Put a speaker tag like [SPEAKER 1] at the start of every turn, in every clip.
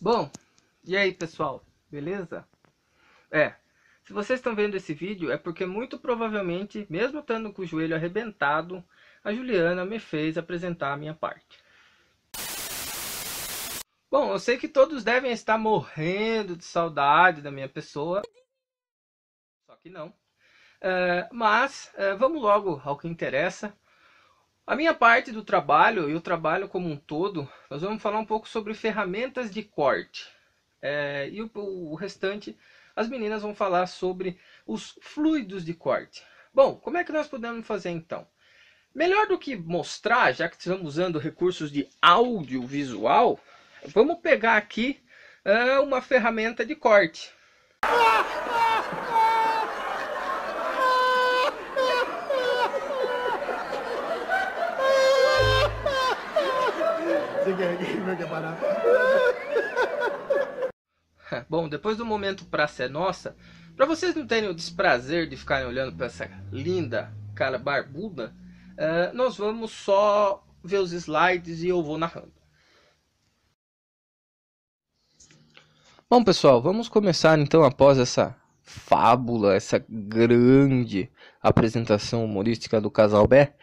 [SPEAKER 1] Bom, e aí pessoal, beleza? Se vocês estão vendo esse vídeo é porque muito provavelmente, mesmo estando com o joelho arrebentado, a Juliana me fez apresentar a minha parte. Bom, eu sei que todos devem estar morrendo de saudade da minha pessoa, só que não. Mas vamos logo ao que interessa. A minha parte do trabalho e o trabalho como um todo, nós vamos falar um pouco sobre ferramentas de corte. E o restante, as meninas vão falar sobre os fluidos de corte. Bom, como é que nós podemos fazer então? Melhor do que mostrar, já que estamos usando recursos de audiovisual, vamos pegar aqui uma ferramenta de corte. Bom, depois do momento Praça é Nossa, para vocês não terem o desprazer de ficarem olhando para essa linda cara barbuda, nós vamos só ver os slides e eu vou narrando. Bom pessoal, vamos começar então após essa fábula, essa grande apresentação humorística do Casal Bé,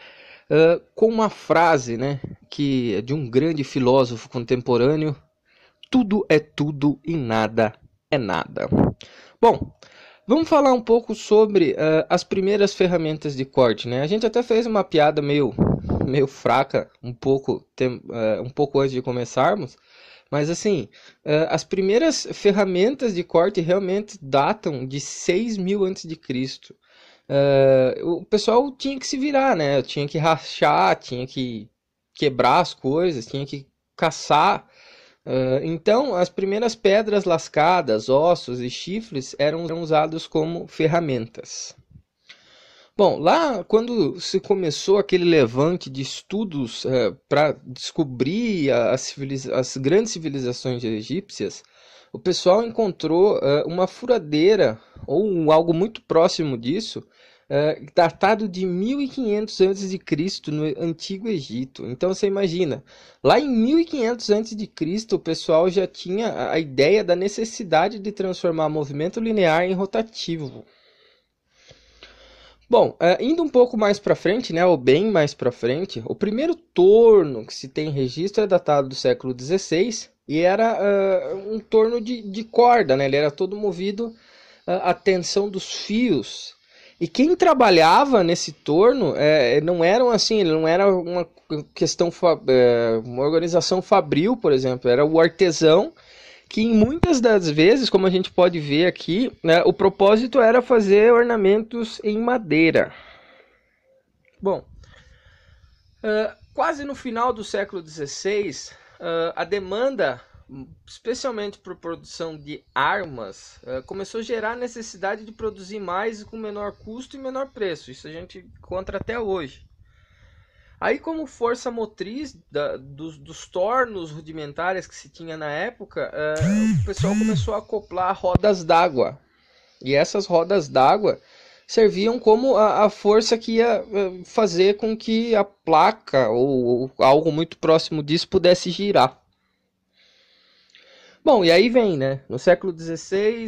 [SPEAKER 1] com uma frase, né, que é de um grande filósofo contemporâneo: tudo é tudo e nada é nada. Bom, vamos falar um pouco sobre as primeiras ferramentas de corte, né? A gente até fez uma piada meio fraca, um pouco antes de começarmos, mas assim, as primeiras ferramentas de corte realmente datam de 6.000 a.C. O pessoal tinha que se virar, né? Tinha que rachar, tinha que quebrar as coisas, tinha que caçar. Então, as primeiras pedras lascadas, ossos e chifres eram usados como ferramentas. Bom, lá quando se começou aquele levante de estudos para descobrir as grandes civilizações egípcias, o pessoal encontrou uma furadeira, ou algo muito próximo disso, datado de 1500 a.C. no Antigo Egito. Então você imagina, lá em 1500 a.C. o pessoal já tinha a ideia da necessidade de transformar movimento linear em rotativo. Bom, indo um pouco mais para frente, né, ou bem mais para frente, o primeiro torno que se tem registro é datado do século XVI e era um torno de corda, né, ele era todo movido à tensão dos fios. E quem trabalhava nesse torno não era uma questão, uma organização fabril, por exemplo, era o artesão, que em muitas das vezes, como a gente pode ver aqui, né, o propósito era fazer ornamentos em madeira. Bom, quase no final do século XVI, a demanda, especialmente por produção de armas, começou a gerar a necessidade de produzir mais com menor custo e menor preço. Isso a gente encontra até hoje. Aí, como força motriz dos tornos rudimentares que se tinha na época, o pessoal começou a acoplar rodas d'água. E essas rodas d'água serviam como a força que ia fazer com que a placa ou algo muito próximo disso pudesse girar. Bom, e aí vem, né? No século XVI,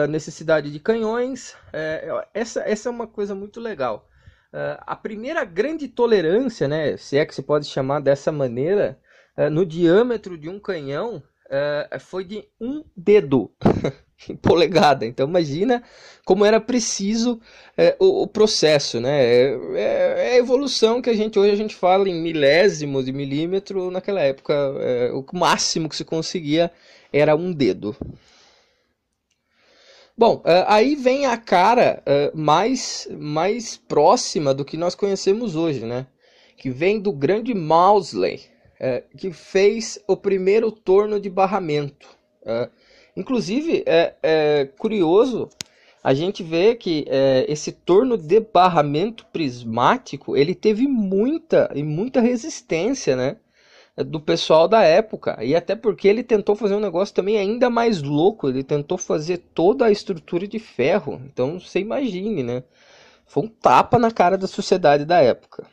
[SPEAKER 1] a necessidade de canhões. Essa é uma coisa muito legal. A primeira grande tolerância, né, se é que se pode chamar dessa maneira, no diâmetro de um canhão foi de 1 dedo em polegada. Então imagina como era preciso o processo, né? É a evolução que hoje a gente fala em milésimos de milímetro. Naquela época o máximo que se conseguia era 1 dedo. Bom, aí vem a cara mais próxima do que nós conhecemos hoje, né? Que vem do grande Maudslay, que fez o primeiro torno de barramento. Inclusive, é curioso a gente ver que esse torno de barramento prismático, ele teve muita resistência, né, do pessoal da época, e até porque ele tentou fazer um negócio também ainda mais louco. Ele tentou fazer toda a estrutura de ferro. Então você imagine, né? Foi um tapa na cara da sociedade da época.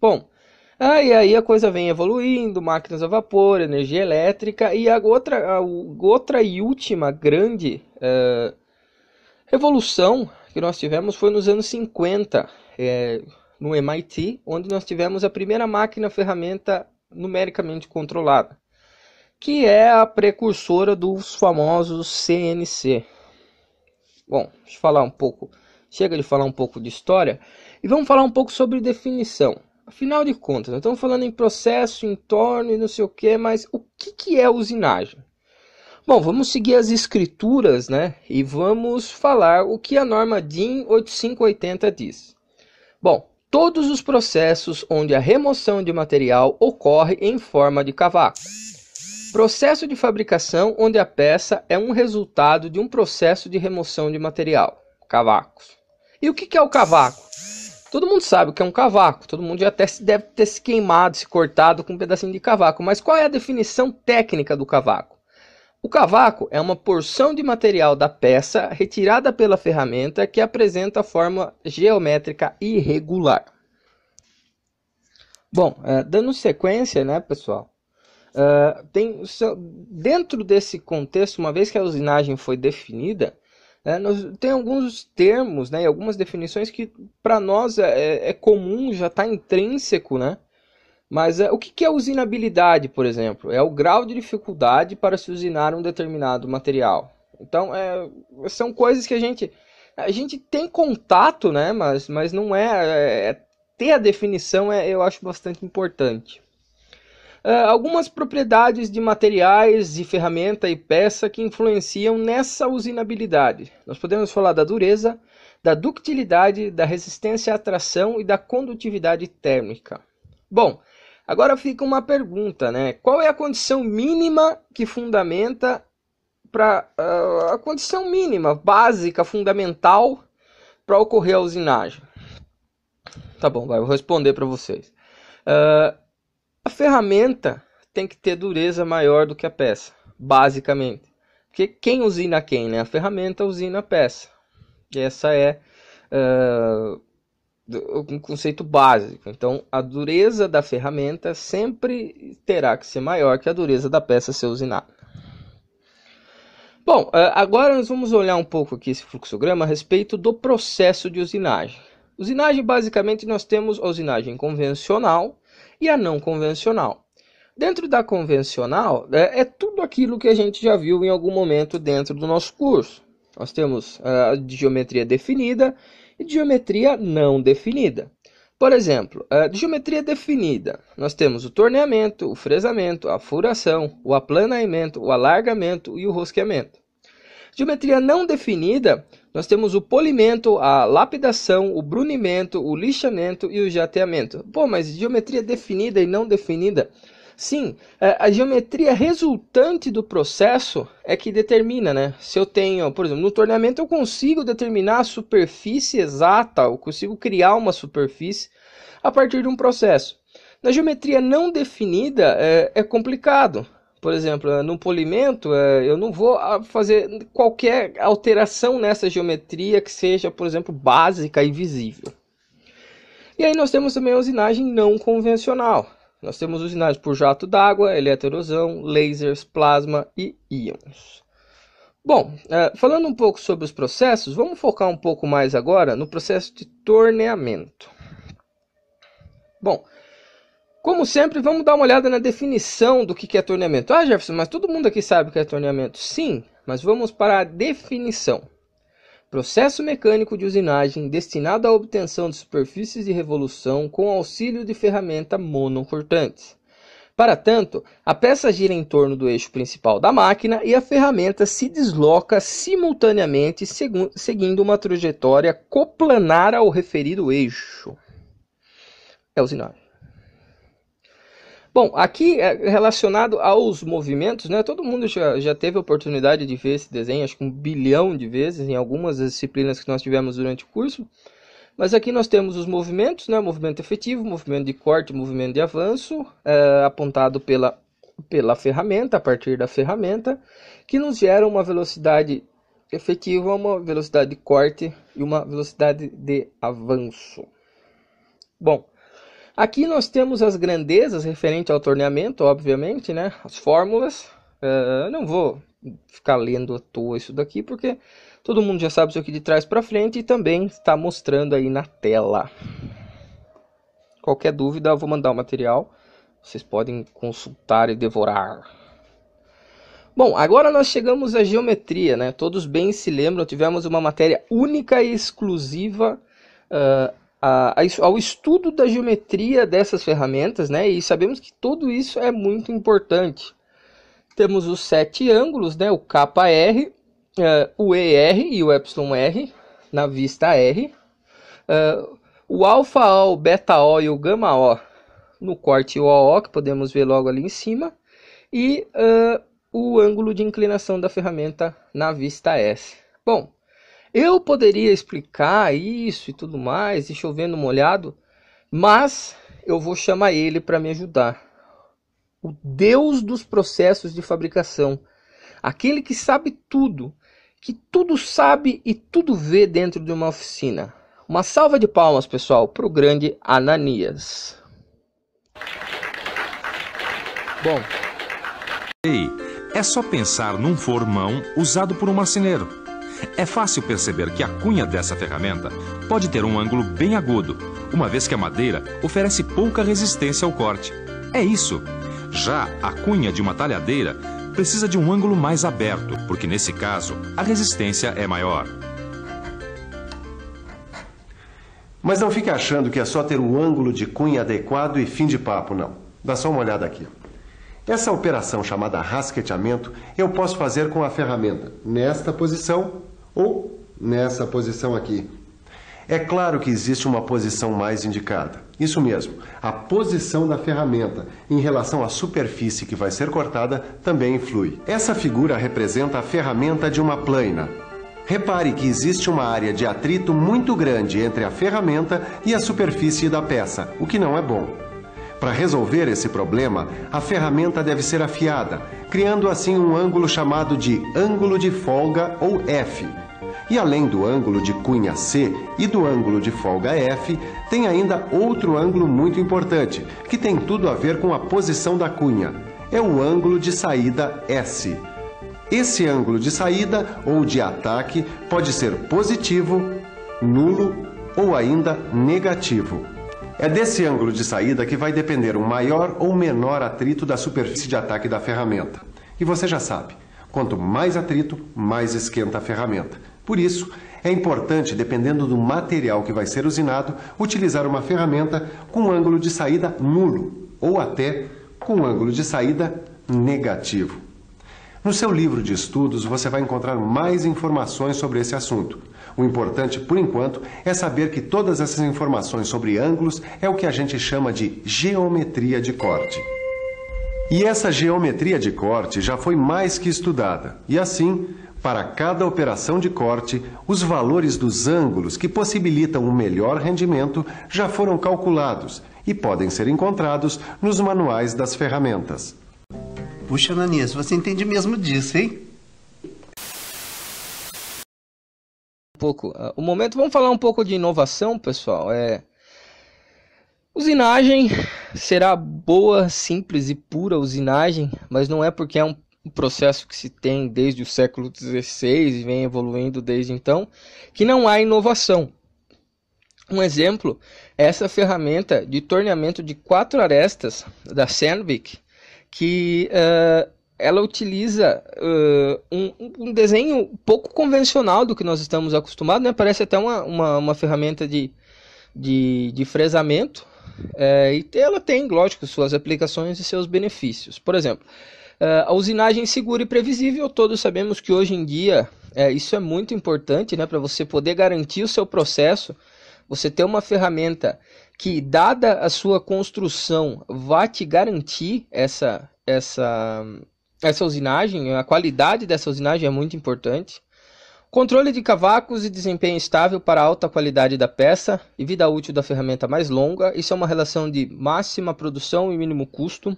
[SPEAKER 1] Bom, E aí a coisa vem evoluindo, máquinas a vapor, energia elétrica, e a outra e última grande revolução que nós tivemos foi nos anos 50, no MIT, onde nós tivemos a primeira máquina-ferramenta numericamente controlada, que é a precursora dos famosos CNC. Bom, deixa eu falar um pouco, chega de falar um pouco de história, e vamos falar um pouco sobre definição. Afinal de contas, nós estamos falando em processo, entorno e não sei o que, mas o que é usinagem? Bom, vamos seguir as escrituras, né? E vamos falar o que a norma DIN 8580 diz. Bom, todos os processos onde a remoção de material ocorre em forma de cavaco. Processo de fabricação onde a peça é um resultado de um processo de remoção de material. Cavacos. E o que é o cavaco? Todo mundo sabe o que é um cavaco, todo mundo já deve ter se queimado, se cortado com um pedacinho de cavaco. Mas qual é a definição técnica do cavaco? O cavaco é uma porção de material da peça retirada pela ferramenta que apresenta forma geométrica irregular. Bom, dando sequência, né, pessoal? Dentro desse contexto, uma vez que a usinagem foi definida, tem alguns termos, né, e algumas definições que para nós é comum, já está intrínseco, né? Mas o que é usinabilidade, por exemplo? É o grau de dificuldade para se usinar um determinado material. Então, são coisas que a gente tem contato, né? Mas não ter a definição eu acho bastante importante. Algumas propriedades de materiais, de ferramenta e peça que influenciam nessa usinabilidade. Nós podemos falar da dureza, da ductilidade, da resistência à tração e da condutividade térmica. Bom, agora fica uma pergunta, né? Qual é a condição mínima que fundamenta a condição mínima, básica, fundamental para ocorrer a usinagem? Tá bom, vou responder para vocês. A ferramenta tem que ter dureza maior do que a peça, basicamente. Porque quem usina quem, né? A ferramenta usina a peça. E essa é um conceito básico. Então, a dureza da ferramenta sempre terá que ser maior que a dureza da peça a ser usinada. Bom, agora nós vamos olhar um pouco aqui esse fluxograma a respeito do processo de usinagem. Usinagem, basicamente, nós temos a usinagem convencional e a não convencional. Dentro da convencional, é tudo aquilo que a gente já viu em algum momento dentro do nosso curso. Nós temos a geometria definida e geometria não definida. Por exemplo, de geometria definida, nós temos o torneamento, o fresamento, a furação, o aplanamento, o alargamento e o rosqueamento. Geometria não definida, nós temos o polimento, a lapidação, o brunimento, o lixamento e o jateamento. Pô, mas geometria definida e não definida? Sim, a geometria resultante do processo é que determina, né? Se eu tenho, por exemplo, no torneamento eu consigo determinar a superfície exata, eu consigo criar uma superfície a partir de um processo. Na geometria não definida é complicado. Por exemplo, no polimento, eu não vou fazer qualquer alteração nessa geometria que seja, por exemplo, básica e visível. E aí nós temos também a usinagem não convencional. Nós temos usinagem por jato d'água, eletroerosão, lasers, plasma e íons. Bom, falando um pouco sobre os processos, vamos focar um pouco mais agora no processo de torneamento. Bom, como sempre, vamos dar uma olhada na definição do que é torneamento. Ah, Jefferson, mas todo mundo aqui sabe o que é torneamento. Sim, mas vamos para a definição. Processo mecânico de usinagem destinado à obtenção de superfícies de revolução com auxílio de ferramenta monocortantes. Para tanto, a peça gira em torno do eixo principal da máquina e a ferramenta se desloca simultaneamente seguindo uma trajetória coplanar ao referido eixo. É usinagem. Bom, aqui relacionado aos movimentos, né? Todo mundo já teve a oportunidade de ver esse desenho, acho que 1 bilhão de vezes em algumas das disciplinas que nós tivemos durante o curso. Mas aqui nós temos os movimentos, né? Movimento efetivo, movimento de corte, movimento de avanço, apontado pela ferramenta, a partir da ferramenta, que nos gera uma velocidade efetiva, uma velocidade de corte e uma velocidade de avanço. Bom, Aqui nós temos as grandezas referente ao torneamento, obviamente, né? As fórmulas. Não vou ficar lendo à toa isso daqui, porque todo mundo já sabe isso aqui de trás para frente e também está mostrando aí na tela. Qualquer dúvida, eu vou mandar o material. Vocês podem consultar e devorar. Bom, agora nós chegamos à geometria, né? Todos bem se lembram, tivemos uma matéria única e exclusiva ao estudo da geometria dessas ferramentas, né? E sabemos que tudo isso é muito importante. Temos os 7 ângulos, né? O KR, o ER e o ER na vista R. O alfa O, o beta O e o gama O no corte OO, que podemos ver logo ali em cima. E o ângulo de inclinação da ferramenta na vista S. Bom, eu poderia explicar isso e tudo mais, e chovendo molhado, mas eu vou chamar ele para me ajudar. O Deus dos processos de fabricação. Aquele que sabe tudo, que tudo sabe e tudo vê dentro de uma oficina. Uma salva de palmas, pessoal, para o grande Ananias. Bom.
[SPEAKER 2] É só pensar num formão usado por um marceneiro. É fácil perceber que a cunha dessa ferramenta pode ter um ângulo bem agudo, uma vez que a madeira oferece pouca resistência ao corte. É isso. Já a cunha de uma talhadeira precisa de um ângulo mais aberto, porque nesse caso a resistência é maior.
[SPEAKER 3] Mas não fique achando que é só ter o ângulo de cunha adequado e fim de papo, não. Dá só uma olhada aqui. Essa operação chamada rasqueteamento eu posso fazer com a ferramenta nesta posição ou nessa posição aqui. É claro que existe uma posição mais indicada. Isso mesmo, a posição da ferramenta em relação à superfície que vai ser cortada também influi. Essa figura representa a ferramenta de uma plaina. Repare que existe uma área de atrito muito grande entre a ferramenta e a superfície da peça, o que não é bom. Para resolver esse problema, a ferramenta deve ser afiada, criando assim um ângulo chamado de ângulo de folga ou F. E além do ângulo de cunha C e do ângulo de folga F, tem ainda outro ângulo muito importante, que tem tudo a ver com a posição da cunha. É o ângulo de saída S. Esse ângulo de saída ou de ataque pode ser positivo, nulo ou ainda negativo. É desse ângulo de saída que vai depender o maior ou menor atrito da superfície de ataque da ferramenta. E você já sabe, quanto mais atrito, mais esquenta a ferramenta. Por isso, é importante, dependendo do material que vai ser usinado, utilizar uma ferramenta com ângulo de saída nulo ou até com ângulo de saída negativo. No seu livro de estudos, você vai encontrar mais informações sobre esse assunto. O importante, por enquanto, é saber que todas essas informações sobre ângulos é o que a gente chama de geometria de corte. E essa geometria de corte já foi mais que estudada. E assim, para cada operação de corte, os valores dos ângulos que possibilitam um melhor rendimento já foram calculados e podem ser encontrados nos manuais das ferramentas.
[SPEAKER 4] Puxa, Ananias, você entende mesmo disso, hein?
[SPEAKER 1] Vamos falar um pouco de inovação, pessoal. Usinagem será boa, simples e pura usinagem, mas não é porque é um processo que se tem desde o século XVI e vem evoluindo desde então, que não há inovação. Um exemplo é essa ferramenta de torneamento de 4 arestas da Sandvik, que ela utiliza um desenho pouco convencional do que nós estamos acostumados, né? Parece até uma ferramenta de fresamento, e ela tem, lógico, suas aplicações e seus benefícios. Por exemplo, a usinagem segura e previsível. Todos sabemos que hoje em dia isso é muito importante, né? Para você poder garantir o seu processo, você ter uma ferramenta que, dada a sua construção, vai te garantir essa usinagem. A qualidade dessa usinagem é muito importante. Controle de cavacos e desempenho estável para alta qualidade da peça e vida útil da ferramenta mais longa. Isso é uma relação de máxima produção e mínimo custo.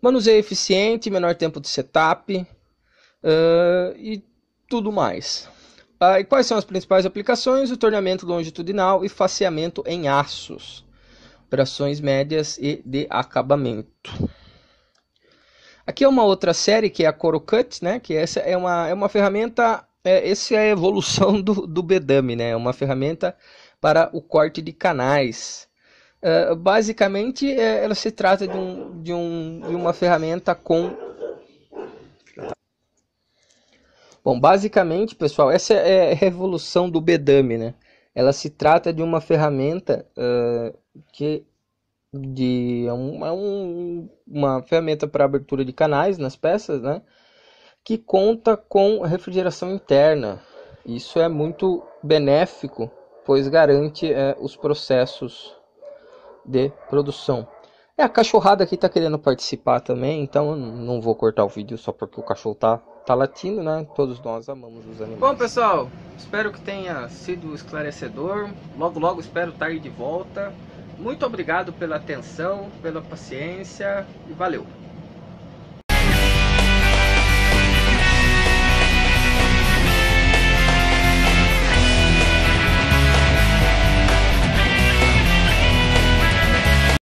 [SPEAKER 1] Manuseio eficiente, menor tempo de setup e tudo mais. E quais são as principais aplicações? O torneamento longitudinal e faceamento em aços. operações médias e de acabamento. Aqui é uma outra série que é a CoroCut, né? Que essa é uma ferramenta, essa é a evolução do Bedame, né? É uma ferramenta para o corte de canais. Basicamente, ela se trata de uma ferramenta com... Bom, basicamente, pessoal, essa é a revolução do Bedame, né? Ela se trata de uma ferramenta uma ferramenta para abertura de canais nas peças, né? Que conta com refrigeração interna. Isso é muito benéfico, pois garante os processos de produção. A cachorrada aqui está querendo participar também, então eu não vou cortar o vídeo só porque o cachorro tá latindo, né? Todos nós amamos os animais. Bom, pessoal, espero que tenha sido esclarecedor. Logo, logo espero estar aí de volta. Muito obrigado pela atenção, pela paciência e valeu!